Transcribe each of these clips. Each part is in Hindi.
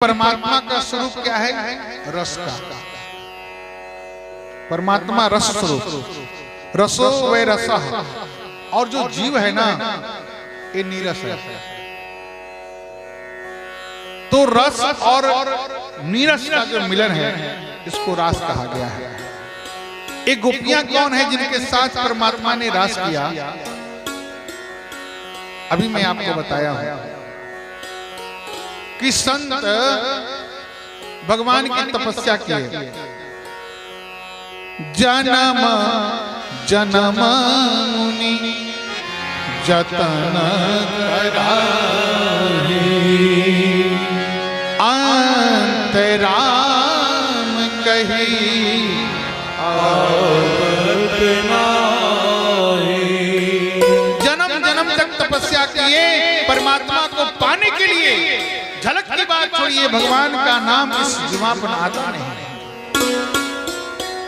परमात्मा का स्वरूप क्या है? रस का। परमात्मा रस स्वरूप, रसो वे रसः। और जो जीव है ना, ये नीरस है। तो रस और नीरस का जो मिलन है, इसको रास कहा गया है। एक गोपियां कौन है जिनके साथ परमात्मा ने रास किया? अभी मैं आपको बताया हूं कि संत भगवान की तपस्या किए, जन्म जन्म मुनि जतन कराहे, अंतराम कही आवत नाहि। जन्म जन्म तक तपस्या किए परमात्मा को पाने के लिए। झलक की बात छोड़िए, भगवान का नाम इस जुबां पर आता नहीं।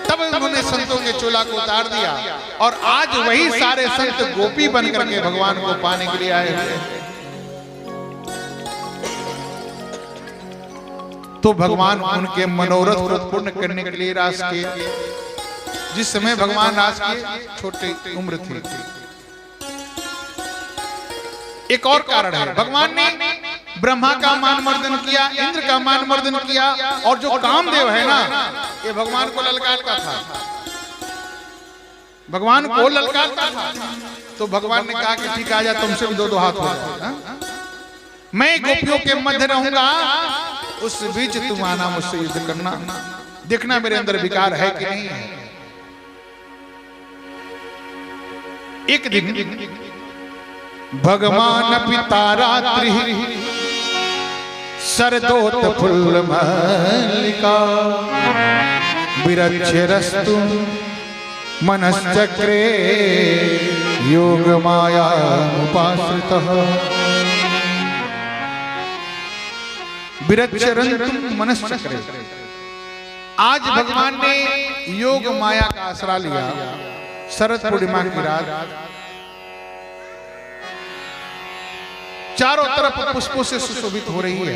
तब उन्होंने संतों के चोला को उतार दिया और आज वही सारे संत गोपी बनकर के भगवान को पाने के लिए आए हुए। तो भगवान उनके मनोरथ को पूर्ण करने के लिए रास किए। जिस समय भगवान रास किए, छोटी उम्र थी। एक और कारण है, भगवान ने ब्रह्मा का मान मर्दन किया, इंद्र का मान मर्दन किया, और जो कामदेव है ना, ये भगवान को ललकारता था। भगवान को ललकारता था। तो भगवान ने कहा कि ठीक आ जा, तुमसे भी दो दो हाथ हो जाए, मैं गोपियों के मध्य रहूंगा, उस बीच तुम आना, मुझसे युद्ध करना, देखना मेरे अंदर विकार है कि नहीं है। एक दिन भगवान पिता रात्रि शरदोत फुल्ल मल्लिका, विरच्यरस्तु मनश्चक्रे योग माया उपाश्रितः। विरच्यरन्तु मनश्चक्रे, आज भगवान ने योग माया का आसरा लिया। शरद पूर्णिमा की रात, चारों तरफ पुष्पों से सुशोभित हो रही है।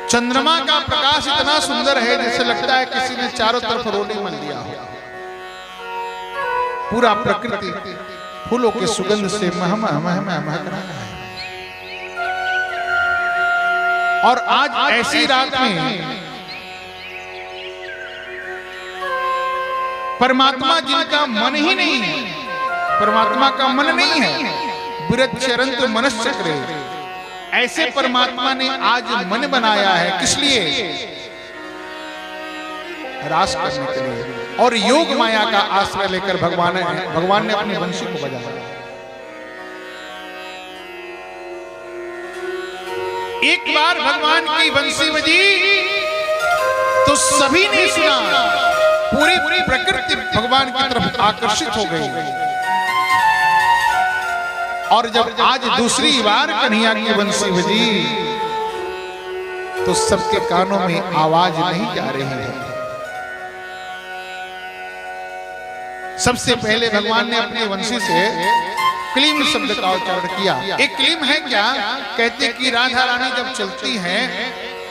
चंद्रमा का प्रकाश इतना सुंदर है जैसे लगता है किसी ने चारों तरफ रोटी मल दिया हो। पूरा प्रकृति फूलों के सुगंध से महक रहा है। और आज ऐसी रात में परमात्मा जिनका मन ही नहीं है, परमात्मा का मन नहीं है, विरच्यरन्तु मनश्चक्रे, ऐसे परमात्मा ने आज मन बनाया है। किस लिए? रास करने के लिए। और योग माया का आश्रय लेकर भगवान ने अपनी वंशी को बजाया। एक बार भगवान की वंशी बजी तो सभी ने सुना, पूरी प्रकृति भगवान की तरफ आकर्षित हो गई। और जब आज दूसरी बार कन्हैया की वंशी बजी तो सबके कानों में आवाज नहीं जा रही है। सबसे पहले भगवान ने अपनी वंशी से क्लीम शब्द का उच्चारण किया। एक क्लीम है क्या? कहते कि राधा रानी जब चलती हैं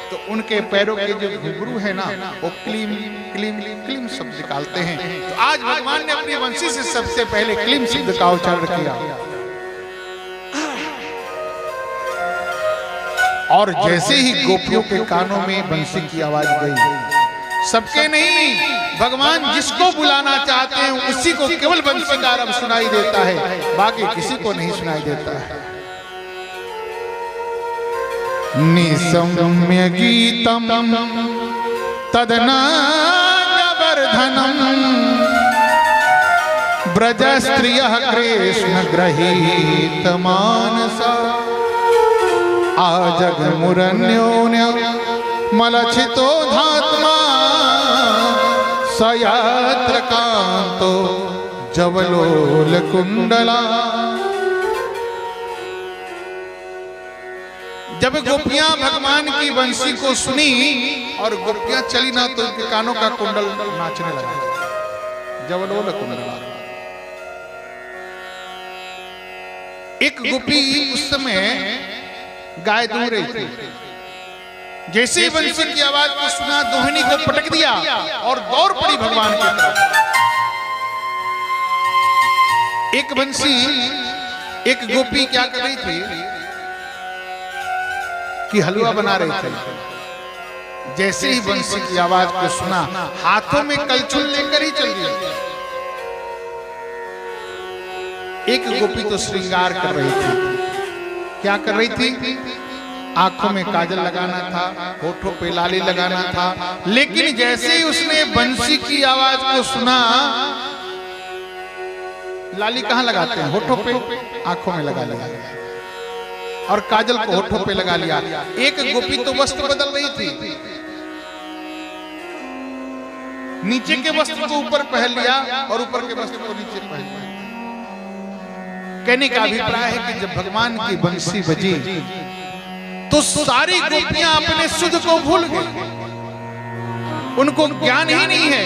तो उनके पैरों के जो घुंघरू है ना, वो क्लीम क्लीम क्लीम शब्द निकालते हैं। तो आज भगवान ने अपनी वंशी से सबसे पहले क्लीम शब्द का उच्चारण किया। और जैसे ही गोपियों के कानों में बंसी की आवाज गई, सबके नहीं, भगवान जिसको बुलाना चाहते हैं उसी को केवल बंसी का रब सुनाई देता है, बाकी किसी को नहीं सुनाई देता है। निसम्य गीतम तदनावर्धनम ब्रज स्त्रियः कृष्ण गृहीत मानसा, आजगमुरन्योन्य मलक्षितो धात्मा, सयत्र कांतो जवलोल कुंडला। जब गोपियां भगवान की वंशी को सुनी और गोपियां चली ना, तो उनके कानों का कुंडल नाचने लगा, जवलोल कुंडला। एक गोपी उस समय गाय दूह रही थी। जैसे ही बंसी की आवाज को सुना, दोहिनी को पटक दिया और दौड़ पड़ी भगवान की तरफ। एक बंसी, एक गोपी क्या कर रही थी कि हलवा बना रही थी। जैसे ही बंसी की आवाज को सुना, हाथों में कलछुल लेकर ही चल दी। एक गोपी तो श्रृंगार कर रही थी। क्या कर रही थी? आंखों में काजल लगाना था, होठों पे लाली लगाना था। लेकिन जैसे ही उसने बंसी की आवाज को सुना, लाली कहां लगाते हैं? होठों पे, आंखों में लगा लिया और काजल को होठों पे लगा लिया। एक गोपी तो वस्त्र बदल रही थी, नीचे के वस्त्र को ऊपर पहन लिया और ऊपर के वस्त्र को नीचे पहन लिया। कहने का अभिप्राय है कि जब भगवान की बंसी बजी तो सारी गोपियां अपने सुध को भूल गई, उनको ज्ञान ही नहीं है।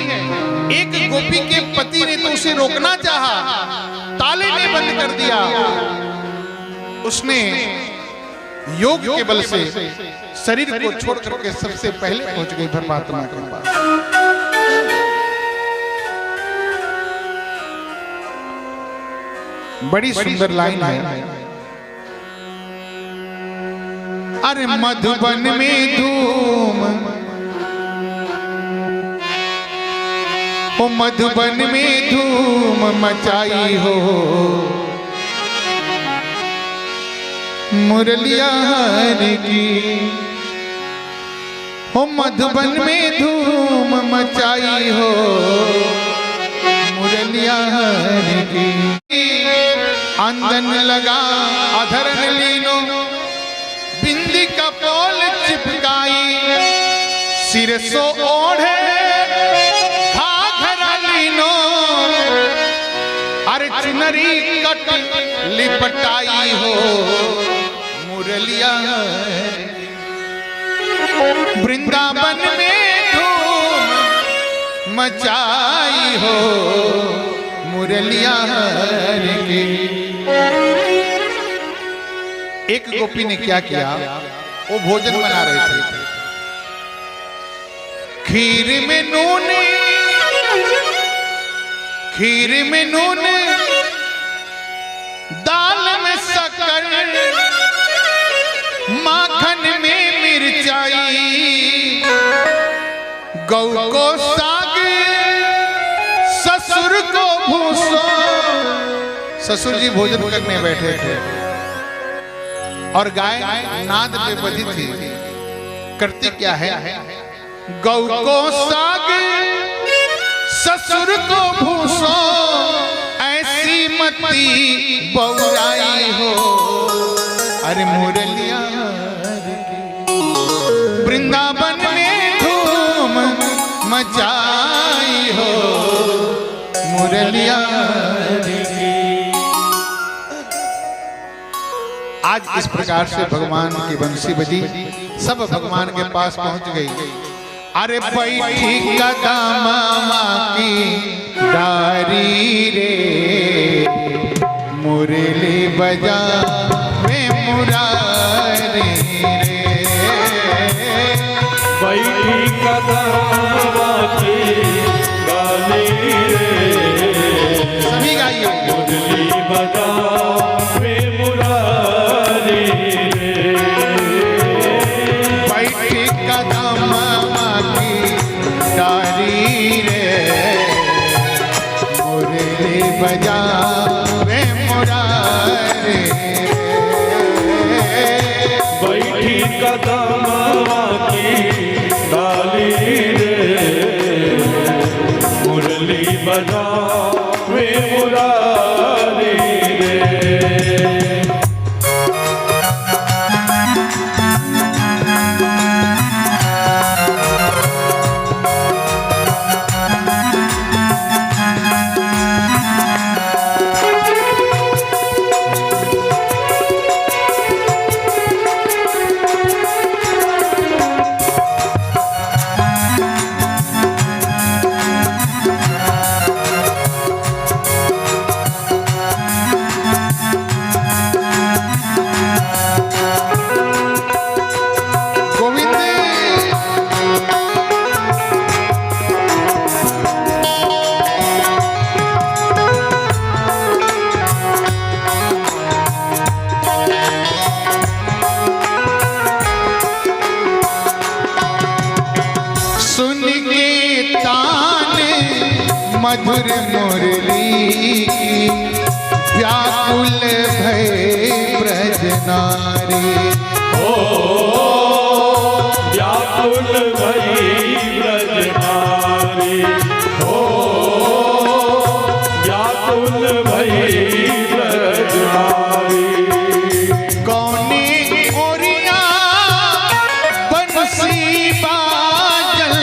एक गोपी के पति ने तो उसे रोकना चाहा, ताले ने बंद कर दिया। उसने योग के बल से शरीर को छोड़ करके सबसे पहले पहुंच गई परमात्मा के पास। बड़ी सुंदर लाइन है। अरे मधुबन में धूम, ओ मधुबन में धूम मचाई हो, मुरलिया हरि की। ओ मधुबन में धूम मचाई हो, मुरलिया हरि की। अंदन लगा अधरन लीनो, बिंदी का पोल चिपकाई, सिर सो ओढ़े घाघरा लीनो। अरे चुनरी कट लिपटाई हो, मुरलिया वृंदावन में धूम मचाई हो, मुरलिया की। एक गोपी ने क्या किया? वो भोजन बना रहे थे। खीर में नून, खीर में नून, दाल में शक्कर, माखन में मिर्चाई, गौ को साग, ससुर को भूसो। ससुर जी भोजन करने बैठे थे और गाय नाद पे बजी थी। करती क्या है? गौ को साग, ससुर को भूसो, ऐसी मती बौराई हो। अरे मुरलिया वृंदावन में धूम मचाई हो, मुरलिया। आज इस प्रकार से भगवान की बंसी बजी, सब भगवान के पास पहुंच गई। अरे बैठी कदमा की डारी रे, मुरली बजा वे मुरारी रे। बैठी कदमा की डारी रे, सभी गाइए। मुरली बजा वे मुरारी रे। बैठी कदमा की डारी रे, मुरली बजा वे मुरारी रे। बैठी कदमा की डाली रे, मुरली बजा वे मुरारी रे। मधुर मुरली की व्याकुल भय ब्रज नारी। व्याकुल भई ब्रज नारी, व्याकुल भई ब्रज नारी। कौनी ओरिया बंसी बाजल,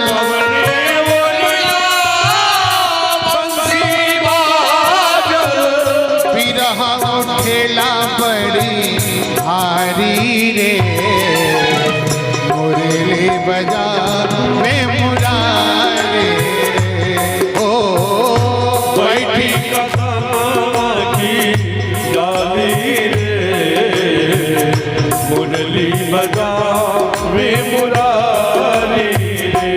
कौने ओरिया बंसी बाजल, बिरहा उठेला बड़ी भारी रे, मुरली बजा में मुरारी रे। ओ बैठी कदमा की डाली रे, मुरली बजा वे मुरारी रे।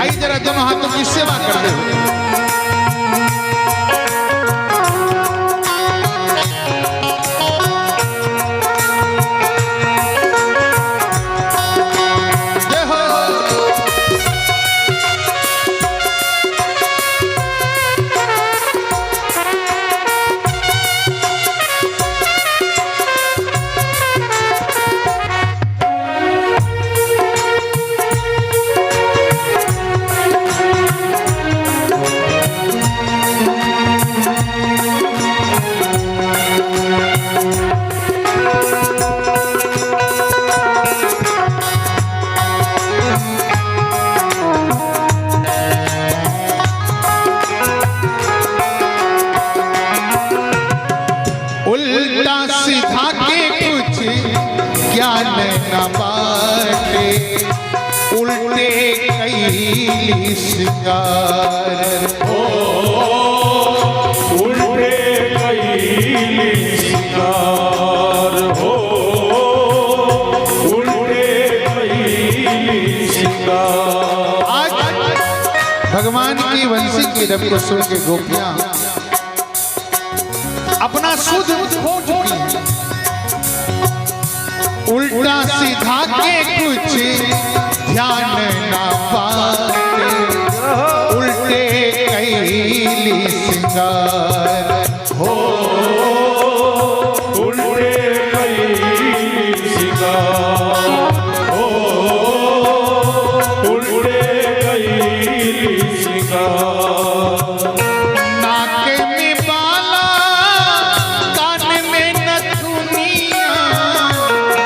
आई जरा दोनों हाथों की सेवा कर दे। जय हो। उल्टा सीधा के कुछ ज्ञान न बाटे, उल्टे कैली सिंगार। उल्टे कैली सिंगार हो, उल्टे कैली सिंगार। आज भगवान की वंशी की रब को सुन के गोपियां अपना सुध खो चुकी हैं। उल्टा सीधा के कुछ ध्यान ना पाते, उल्टे कैली सिंगार हो। उल्टे कैली सिंगार हो, उल्टे कैली सिंगार। नाक में बाला, कान में नथुनिया,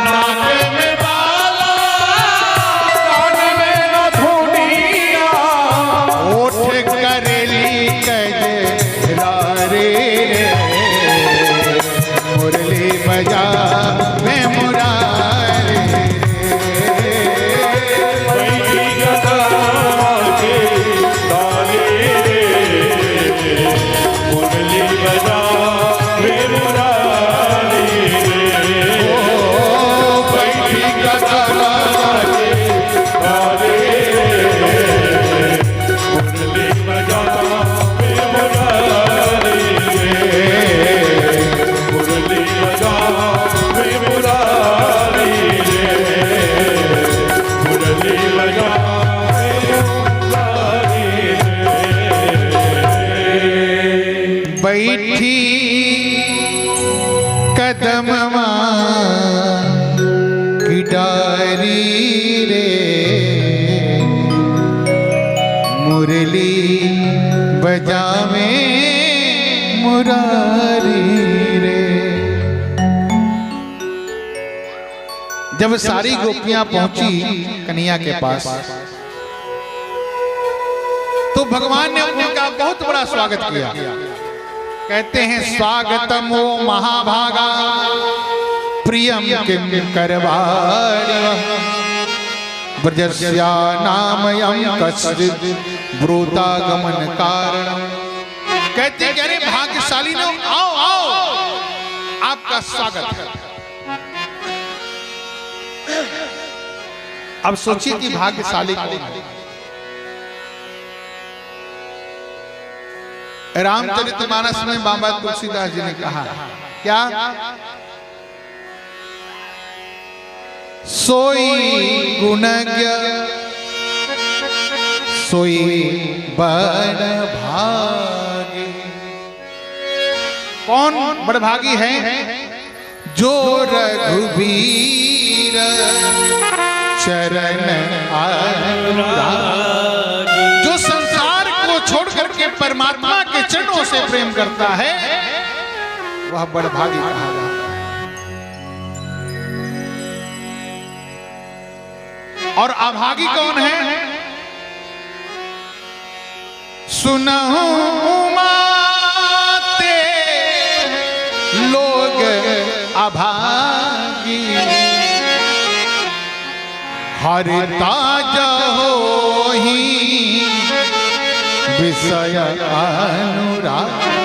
नाक में बाला, कान में नथुनिया, ओठ करेली कजरारे रे, मुरली बजा में मुरारी रे। बैठी कदमा के डाली रे, मुरली बजा वे मुरारी रे। ओ बैठी कदमा के डाली रे, मुरली बजा वे मुरारी रे, मुरली बजा वे मुरारी रे, मुरली बजा वे मुरारी रे। बैठी कदमवा की डारी रे, मुरली बजावे मुरारी रे। जब सारी गोपियां पहुंची कन्हैया के पास, तो भगवान ने उनका बहुत बड़ा स्वागत किया। कहते हैं स्वागतम ओ महाभागा प्रियम किम करवाणि, ब्रजस्या नामयं कश्चित् ब्रूतागमन कारण। कहते हैं अरे भाग्यशाली लोग, आओ आओ, आपका स्वागत है। अब सोचिए कि भाग्यशाली कौन है। रामचरितमानस में बाबा तुलसीदास जी ने कहा क्या, सोई गुणज्ञ सोई बड़ भागी। कौन बड़भागी है? जो रघुबीर चरण अनुरागी। जो संसार को छोड़ करके परमात्मा के चरणों से प्रेम करता है वह बड़भागी कहा जाता है। और अभागी कौन है? सुनहु माते लोग अभागी, हरिता जहोहि विषय अनुरागी।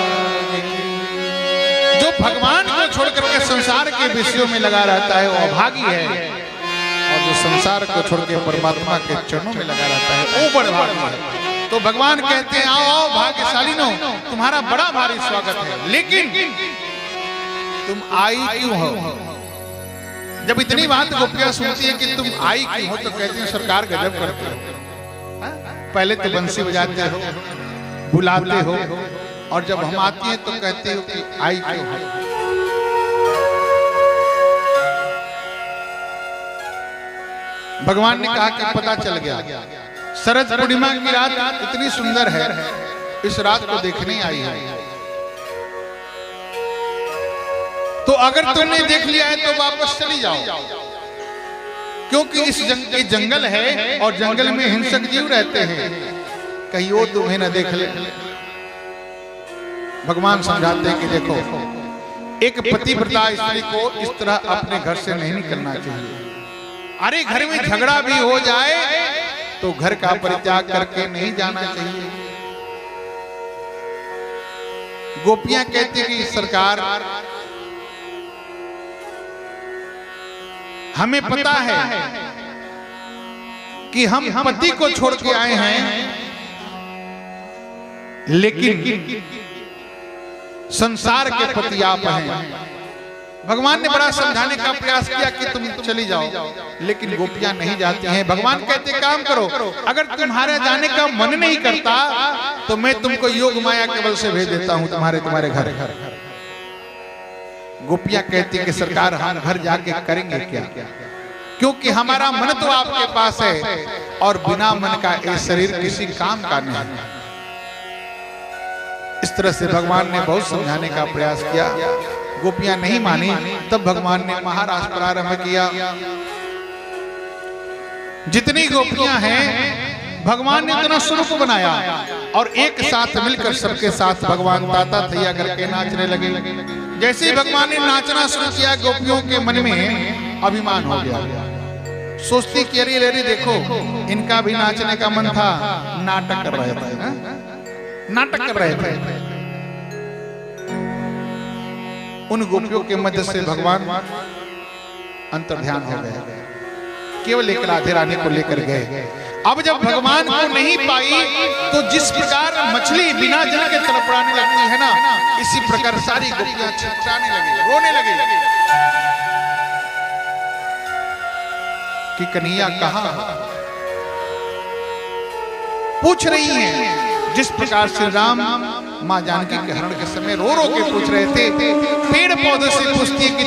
जो भगवान को छोड़ करके संसार के विषयों में लगा रहता है वो अभागी है, और जो संसार को छोड़ के परमात्मा के चरणों में लगा रहता है वो बड़भागी है। तो भगवान कहते हैं आओ आओ भाग्यशालीनो, तुम्हारा बड़ा भारी स्वागत है, लेकिन तुम आई क्यों हो? जब इतनी बात गोपियां सुनती है कि तुम आई क्यों हो तो कहती हैं सरकार गजब करते हो। पहले तो बंसी बजाते हो, बुलाते हो, और जब हम आते हैं तो कहते हो कि आई क्यों हो? भगवान ने कहा कि पता चल गया, शरद पूर्णिमा की रात इतनी सुंदर है, इस रात को देखने आई है। तो अगर तुमने देख लिया है तो वापस चली जाओ, क्योंकि इस जंगल है और जंगल में हिंसक जीव रहते हैं, कहीं वो तुम्हें न देख ले। भगवान समझाते हैं कि देखो, एक पतिव्रता स्त्री को इस तरह अपने घर से नहीं निकलना चाहिए। अरे घर में झगड़ा भी हो जाए तो घर का परित्याग करके नहीं जाना चाहिए। गोपियां कहती कि सरकार हमें पता है कि हम पति को छोड़ के आए हैं, लेकिन संसार के पति आप हैं। भगवान ने बड़ा समझाने का प्रयास किया कि तुम चली जाओ, लेकिन गोपियां नहीं जाती हैं। भगवान कहते काम करो, अगर तुम्हारे जाने का मन नहीं करता तो मैं तुमको योग माया के बल से भेज देता हूं तुम्हारे घर। गोपियां कहती कि सरकार हम घर जाके करेंगे क्या, क्योंकि हमारा मन तो आपके पास है और बिना मन का ये शरीर किसी काम का नहीं। इस तरह से भगवान ने बहुत समझाने का प्रयास किया, गोपियां नहीं मानी। तब भगवान ने महारास प्रारंभ किया। जितनी गोपियां हैं भगवान ने इतना स्वरूप बनाया और एक साथ मिलकर सबके साथ भगवान ताता थैया करके नाचने लगे। जैसे ही भगवान ने नाचना शुरू किया, गोपियों के मन में अभिमान हो गया। सोचती कि अरे अरे देखो, इनका भी नाचने का मन था, नाटक कर रहे थे, नाटक कर रहे थे। उन गोपियों के मध्य से भगवान अंतर्ध्यान हो गए, केवल एक राधे रानी को लेकर गए। अब जब भगवान को नहीं पाई तो जिस प्रकार मछली बिना जल के तड़पड़ाने लगती है ना, इसी प्रकार सारी गोपियां छटपटाने लगी, रोने लगी कि कन्हैया कहाँ? पूछ रही हैं जिस प्रकार श्री राम माँ जानकी के हरण के समय रो रो के पूछ रहे थे। पेड़ पौधे से पूछती है कि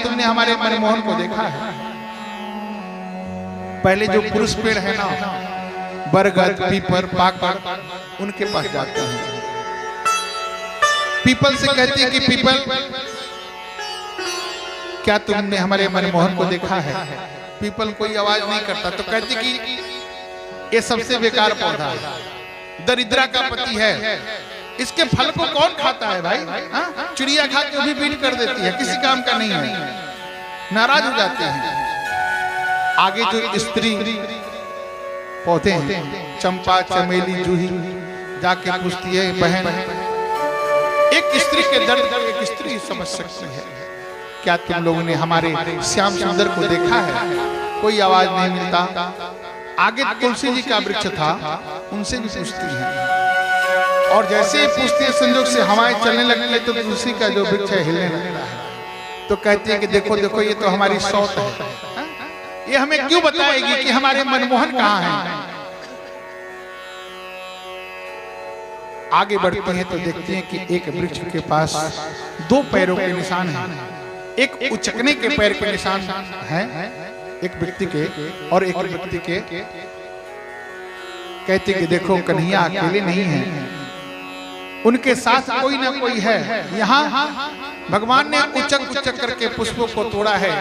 तुमने हमारे मनमोहन को देखा है? पहले जो पुरुष पेड़ है ना, बरगद, पीपल, पाकड़, उनके पास जाते हैं। पीपल से कहती है कि पीपल क्या तुमने हमारे मनमोहन को देखा है? पीपल कोई आवाज नहीं करता। तो कहती कि ये सबसे बेकार पौधा है, दरिद्रा का पति है, इसके फल को कौन खाता है भाई? चिड़िया खा के भी बीट कर देती है, किसी काम का नहीं है। नाराज हो जाते हैं। आगे जो स्त्री पौधे हैं, चंपा, चमेली, जूही, जाके पूछती है बहन, एक स्त्री के दर्द को एक स्त्री समझ सकती है, क्या तुम लोगों ने हमारे श्याम सुंदर को देखा है? कोई आवाज नहीं मिलता। आगे तुलसी जी का वृक्ष था, उनसे भी पूछती है, और जैसे ही पूछती है संजोग से हवाएं चलने लगती है तो तुलसी का जो वृक्ष है हिलने लगता है। तो कहती है कि देखो देखो, ये तो हमारी सौत है, ये हमें क्यों बताएगी कि हमारे मनमोहन कहाँ हैं? आगे बढ़ती हैं तो देखती हैं कि एक वृक्ष के पास 2 पैरों के निशान हैं। एक उचकने के पैर के निशान हैं एक व्यक्ति के, और एक व्यक्ति के। कहते कि देखो कन्हैया अकेले नहीं है, उनके साथ कोई ना कोई है। यहाँ भगवान ने उचक उचक करके पुष्पों को तोड़ा है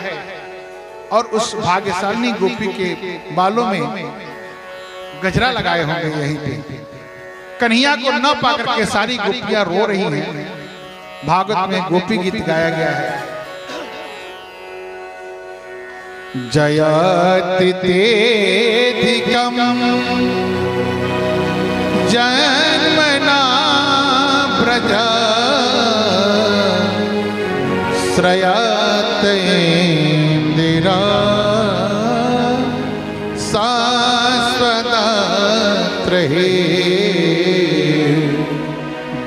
और उस भाग्यशालिनी गोपी के बालों में गजरा लगाए होंगे यहीं पे। कन्हैया को न पाकर के सारी गोपियां रो रही हैं। भागवत में गोपी गीत गाया गया है। जयति तेधिकम जन्मना प्रजा श्रयत इंदिरा शाश्वतत्रहे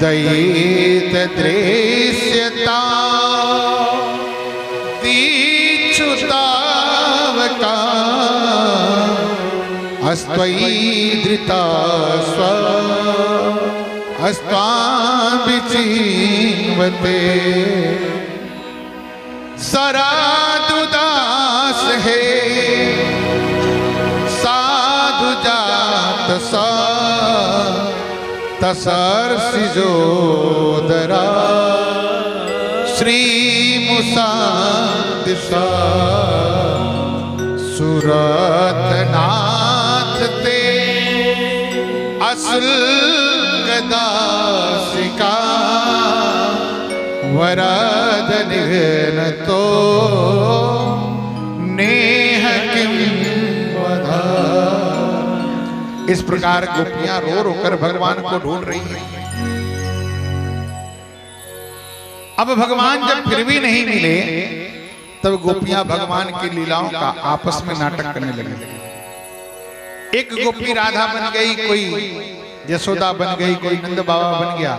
दयित दृश्यता दीक्षुतावका अस्त्वयि धृता स्व अस्त्वां विचिन्वते सरादुदास है साधु जात सा तसर्षिजोदरा श्री मुसादिशा सुरतनाथ ते असुल गदासिका वरद निघ्न तो नेह किम वधा। इस प्रकार गोपियां रो रो कर भगवान को ढूंढ रही हैं। अब भगवान जब फिर भी नहीं मिले तब गोपियां भगवान की लीलाओं का आपस में नाटक करने लगी। एक गोपी राधा बन गई, कोई यशोदा बन गई, कोई नंद बाबा बन गया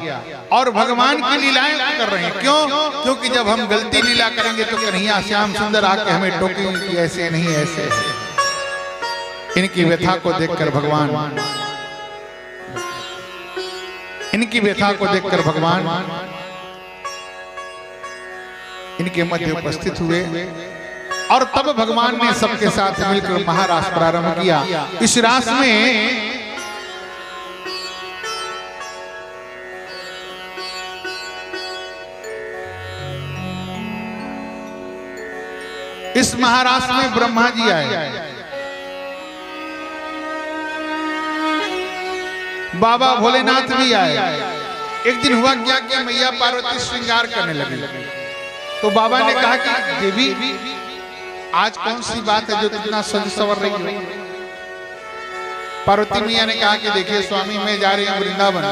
और भगवान की लीलाएं कर रहे हैं। क्यों? क्योंकि जब हम गलती लीला करेंगे तो कन्हैया श्याम सुंदर आके हमें टोकेंगे कि ऐसे नहीं ऐसे। इनकी व्यथा को देखकर भगवान इनके मध्य उपस्थित हुए और तब भगवान ने सबके साथ मिलकर महारास प्रारंभ किया। इस रास में इस महारास में ब्रह्मा जी आए, बाबा भोलेनाथ भी आए। एक दिन हुआ क्या कि मैया पार्वती श्रृंगार करने लगी तो बाबा ने कहा कि देवी आज कौन सी बात है जो इतना सज सवर रही हो? पार्वती मैया ने कहा कि देखिए स्वामी मैं जा रही हूं वृंदावन,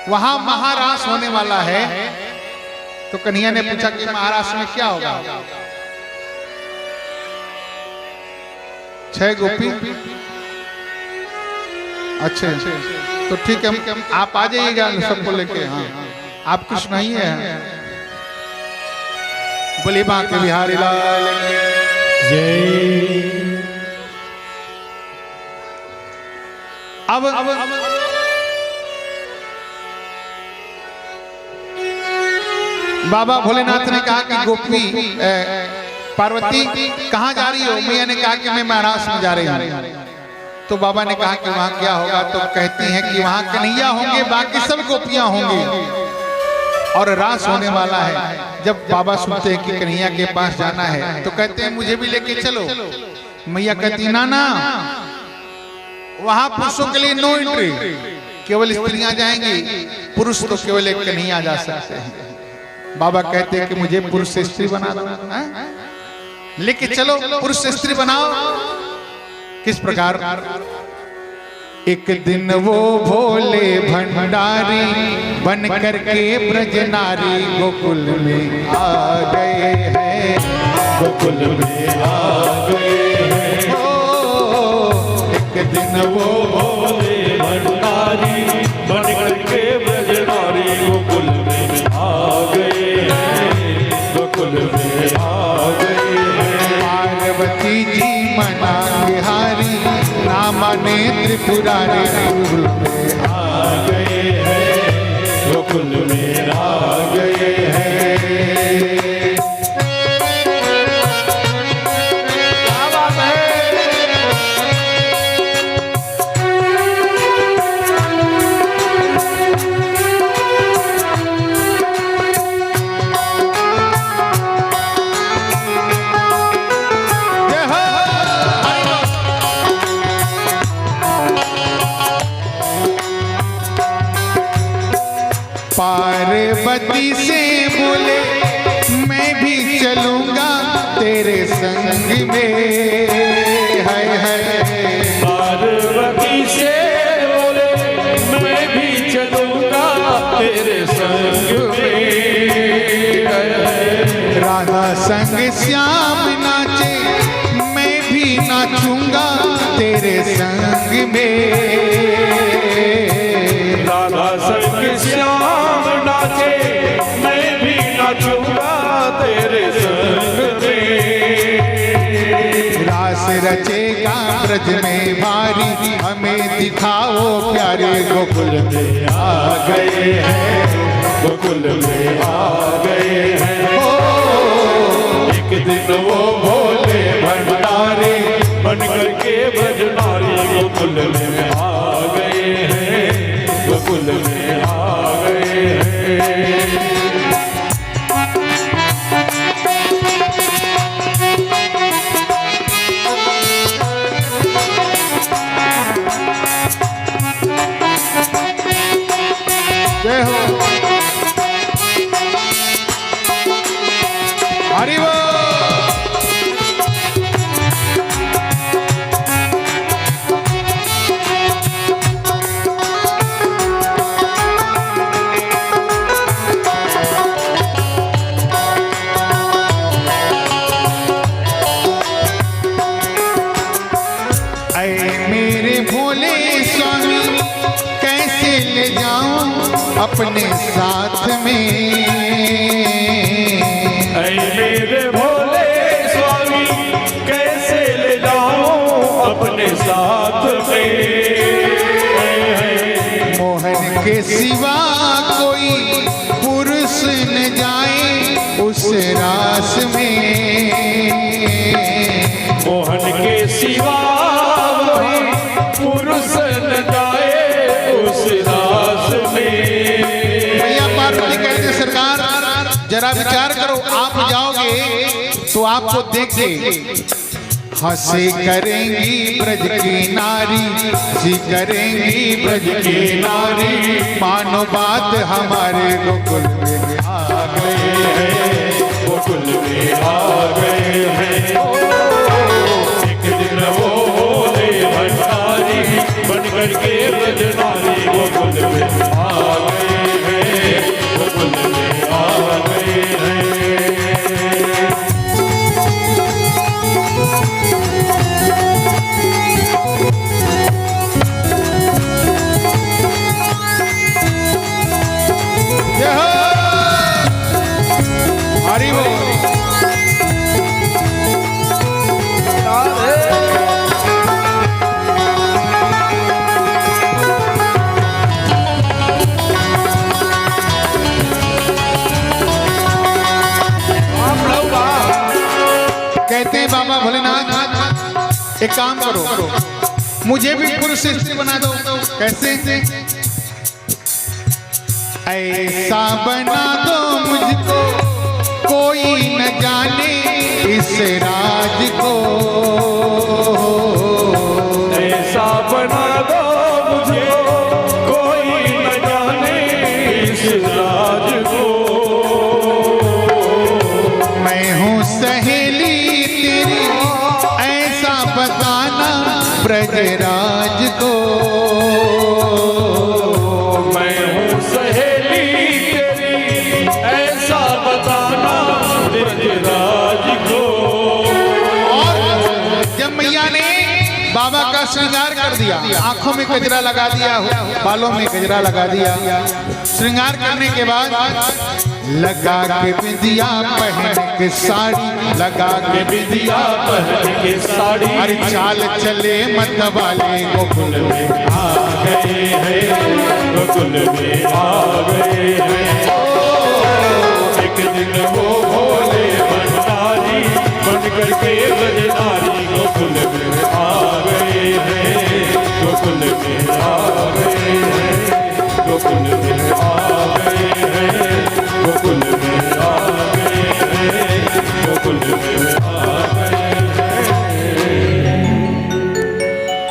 वहां महारास होने वाला है। तो कन्हैया ने पूछा कि महारास में क्या होगा? 6 गोपी। अच्छा तो ठीक है, आप आ जाइएगा सबको लेके। हाँ आप कृष्ण नहीं है। बोले बांके बिहारी लाल जय। अब बाबा भोलेनाथ ने कहा कि गोपी पार्वती कहाँ जा रही हो? मैया ने कहा कि मैं महारास में जा रही हूँ। तो बाबा ने कहा कि वहां क्या होगा? तो कहती हैं कि वहां कन्हैया होंगे, बाकी सब गोपियां होंगी और रास होने वाला है। जब बाबा सुनते हैं कि कन्हैया के पास जाना है तो कहते हैं मुझे भी लेके चलो। मैया कहती ना ना, वहां पुरुषों के लिए नो एंट्री, केवल स्त्रियां जाएंगी, पुरुष तो केवल एक कन्हैया जा सकते हैं। बाबा कहते हैं कि मुझे पुरुष से स्त्री बना दो, लेके चलो पुरुष से स्त्री बनाओ। किस प्रकार? एक दिन वो भोले भंडारी बन करके ब्रज नारी गोकुल में आ गए हैं, गोकुल में आ गए हैं। एक दिन वो भोले भंडारी बन करके ब्रज नारी गोकुल में आ गए हैं, गोकुल में आ गए हैं। पार्वती जी मना बिहारी नामा ने त्रिपुरारी गोकुल में आ गए गोकुल में आ गए हैं। क्या बात है। पार्वती से बोले मैं भी चलूंगा तेरे संग में, हाय हाय। पार्वती से बोले मैं भी चलूंगा तेरे संग में, राधा संग श्याम नाचे मैं भी नाचूंगा तेरे संग में, राधा संग श्याम नाचे मैं भी नाचूंगा तेरे संग में। रास रचेगा ब्रज में भारी हमें दिखाओ प्यारे गोकुल में आ गए हैं, गोकुल में आ गए हैं। एक दिन वो भोले भंडारी बन करके ब्रजनारी गोकुल में आ गए हैं, गोकुल में आ गए हैं। जय हो हरि बोल। मेरे भोले स्वामी कैसे ले जाऊं अपने साथ में, मेरे भोले स्वामी कैसे ले जाऊं अपने साथ में। मोहन के सिवा कोई पुरुष न जाए उस रास में, मोहन के सिवा कोई पुरुष न जाए उस रास में। भैया पार्वती कहते सरकार जरा विचार करो, आप जाओगे तो आपको देख के हंसी करेंगी ब्रज की नारी, हंसी करेंगी ब्रज की नारी, मानो बात हमारे गोकुल में आ गए हैं, गोकुल में आ गए हैं। एक दिन वो भोले भंडारी बन करके ब्रजनारी गोकुल में आ गए हैं, गोकुल में आ गए हैं। जय हो हरि बोल। कहते हैं बाबा भोलेनाथ एक काम करो, मुझे भी पुरुष से स्त्री बना दो। कैसे? ऐसा बना दो मुझको कोई न जाने इस राज को, ऐसा बना दो मुझे कोई न जाने इस राज को। मैं हूँ सहेली तेरी ऐसा बताना ब्रजराज को, मैं हूँ सहेली तेरी ऐसा बताना ब्रजराज को। और जब मैया ने बाबा का श्रृंगार कर दिया, आंखों में गजरा लगा दिया, बालों में गजरा लगा दिया, श्रृंगार करने के बाद लगा के बिंदिया पहन के साड़ी, लगा के बिंदिया पहन के साड़ी, अरे चाल चले मत वाले गोकुल में आ गए हैं, गोकुल में आ गए हैं। एक दिन वो भोले भंडारी बन करके ब्रजधारी गोकुल में आ गए हैं, गोकुल में आ गए हैं, गोकुल में आ गए हैं, गोकुल में आ गए हैं, गोकुल में आ गए हैं।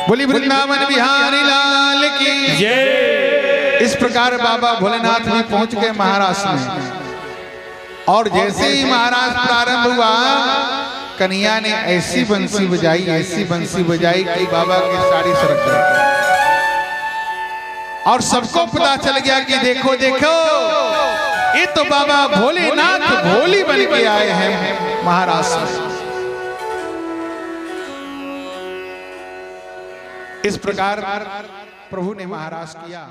बोली वृंदावन बिहारी लाल की जय। इस प्रकार बाबा भोलेनाथ भी पहुंच गए महाराष्ट्र में। और जैसे ही महाराज प्रारंभ हुआ, कन्हैया ने ऐसी बंसी बजाई, ऐसी बंसी बजाई कि बाबा की साड़ी सरक गई। और सबको पता चल गया कि देखो देखो, ये तो बाबा भोलेनाथ भोली बन के आए हैं महाराष्ट्र में। इस प्रकार प्रभु ने महाराज किया।